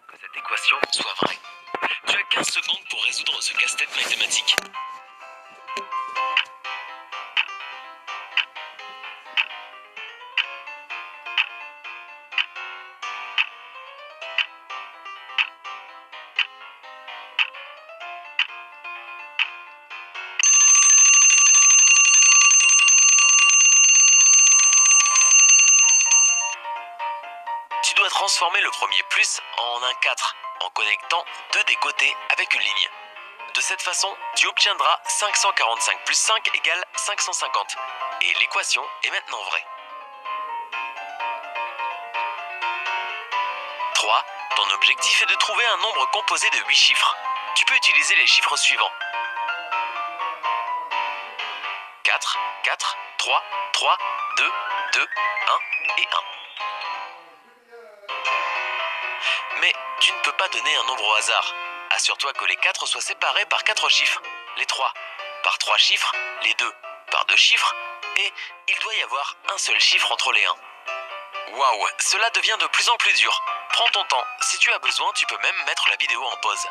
Que cette équation soit vraie. Tu as 15 secondes pour résoudre ce casse-tête mathématique. Tu dois transformer le premier plus en un 4 en connectant deux des côtés avec une ligne. De cette façon, tu obtiendras 545 plus 5 égale 550. Et l'équation est maintenant vraie. 3. Ton objectif est de trouver un nombre composé de 8 chiffres. Tu peux utiliser les chiffres suivants. 4, 4, 3, 3, 2, 2, 1 et 1. Mais tu ne peux pas donner un nombre au hasard. Assure-toi que les 4 soient séparés par 4 chiffres, les 3 par 3 chiffres, les 2 par 2 chiffres, et il doit y avoir un seul chiffre entre les 1. Waouh, cela devient de plus en plus dur. Prends ton temps, si tu as besoin, tu peux même mettre la vidéo en pause.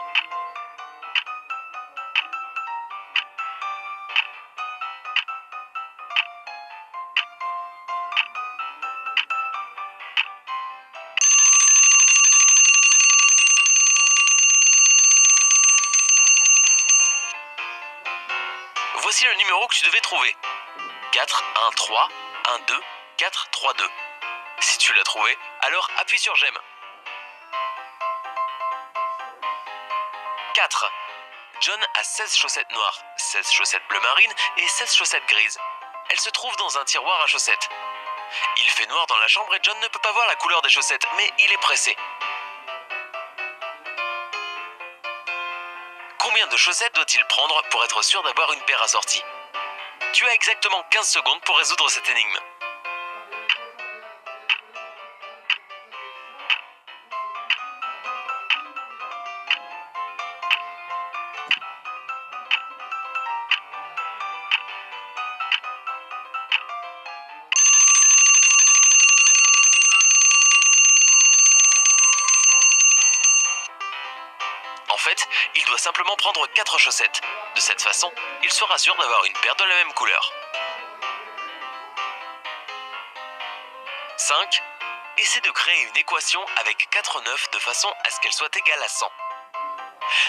Voici le numéro que tu devais trouver. 4, 1, 3, 1, 2, 4, 3, 2. Si tu l'as trouvé, alors appuie sur j'aime. 4. John a 16 chaussettes noires, 16 chaussettes bleu marine et 16 chaussettes grises. Elles se trouvent dans un tiroir à chaussettes. Il fait noir dans la chambre et John ne peut pas voir la couleur des chaussettes, mais il est pressé. Combien de chaussettes doit-il prendre pour être sûr d'avoir une paire assortie? Tu as exactement 15 secondes pour résoudre cette énigme. En fait, il doit simplement prendre 4 chaussettes. De cette façon, il sera sûr d'avoir une paire de la même couleur. 5. Essaie de créer une équation avec 4 9 de façon à ce qu'elle soit égale à 100.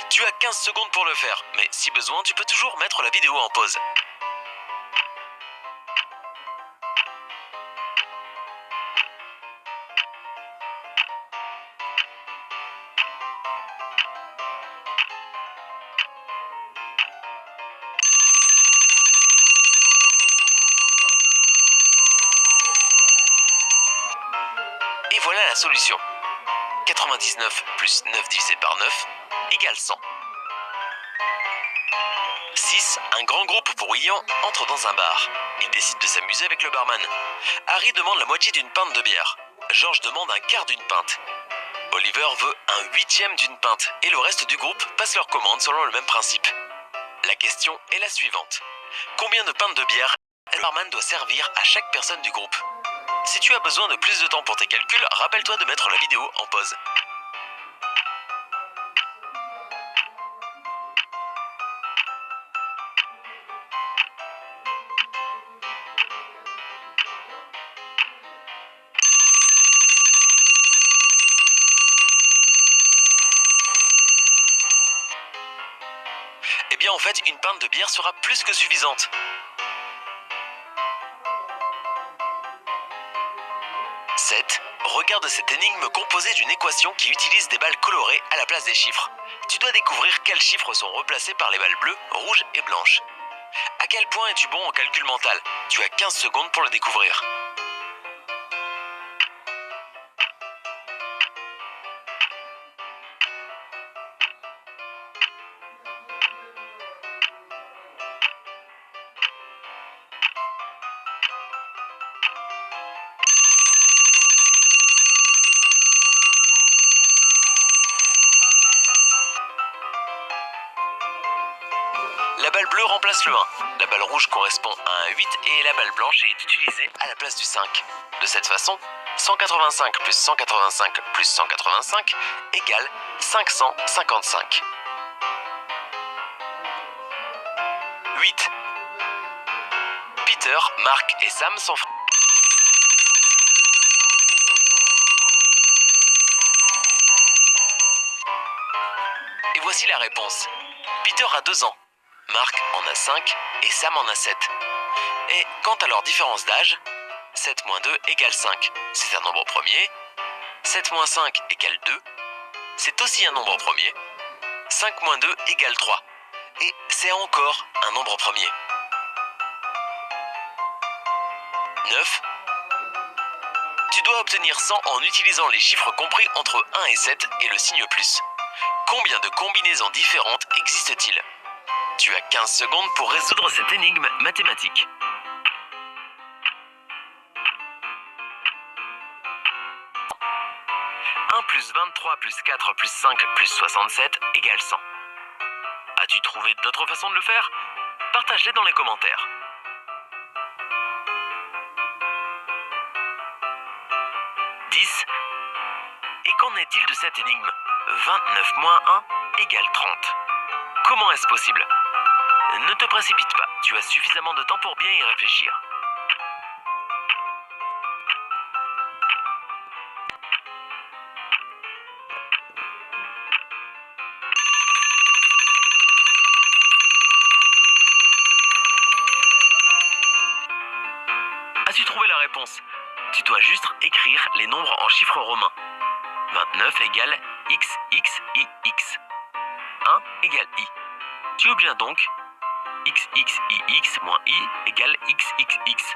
Tu as 15 secondes pour le faire, mais si besoin, tu peux toujours mettre la vidéo en pause. Et voilà la solution. 99 plus 9 divisé par 9 égale 100. 6. Un grand groupe bruyant entre dans un bar. Il décide de s'amuser avec le barman. Harry demande la moitié d'une pinte de bière. George demande un quart d'une pinte. Oliver veut un huitième d'une pinte et le reste du groupe passe leur commande selon le même principe. La question est la suivante. Combien de pintes de bière le barman doit servir à chaque personne du groupe? Si tu as besoin de plus de temps pour tes calculs, rappelle-toi de mettre la vidéo en pause. Eh bien en fait, une pinte de bière sera plus que suffisante. 7. Regarde cette énigme composée d'une équation qui utilise des balles colorées à la place des chiffres. Tu dois découvrir quels chiffres sont replacés par les balles bleues, rouges et blanches. À quel point es-tu bon en calcul mental? Tu as 15 secondes pour le découvrir. La balle balle bleue remplace le 1. La balle rouge correspond à un 8 et la balle blanche est utilisée à la place du 5. De cette façon, 185 plus 185 plus 185 égale 555. 8. Peter, Marc et Sam sont frères. Et voici la réponse. Peter a 2 ans, Marc en a 5 et Sam en a 7. Et quant à leur différence d'âge, 7 moins 2 égale 5. C'est un nombre premier. 7 moins 5 égale 2. C'est aussi un nombre premier. 5 moins 2 égale 3. Et c'est encore un nombre premier. 9. Tu dois obtenir 100 en utilisant les chiffres compris entre 1 et 7 et le signe plus. Combien de combinaisons différentes existent-ils? Tu as 15 secondes pour résoudre cette énigme mathématique. 1 plus 23 plus 4 plus 5 plus 67 égale 100. As-tu trouvé d'autres façons de le faire? Partage-les dans les commentaires. 10. Et qu'en est-il de cette énigme? 29 moins 1 égale 30. Comment est-ce possible? Ne te précipite pas, tu as suffisamment de temps pour bien y réfléchir. As-tu trouvé la réponse? Tu dois juste écrire les nombres en chiffres romains. 29 égale XXIX. 1 égale I. Tu obtiens donc XXIX moins I égale XXX.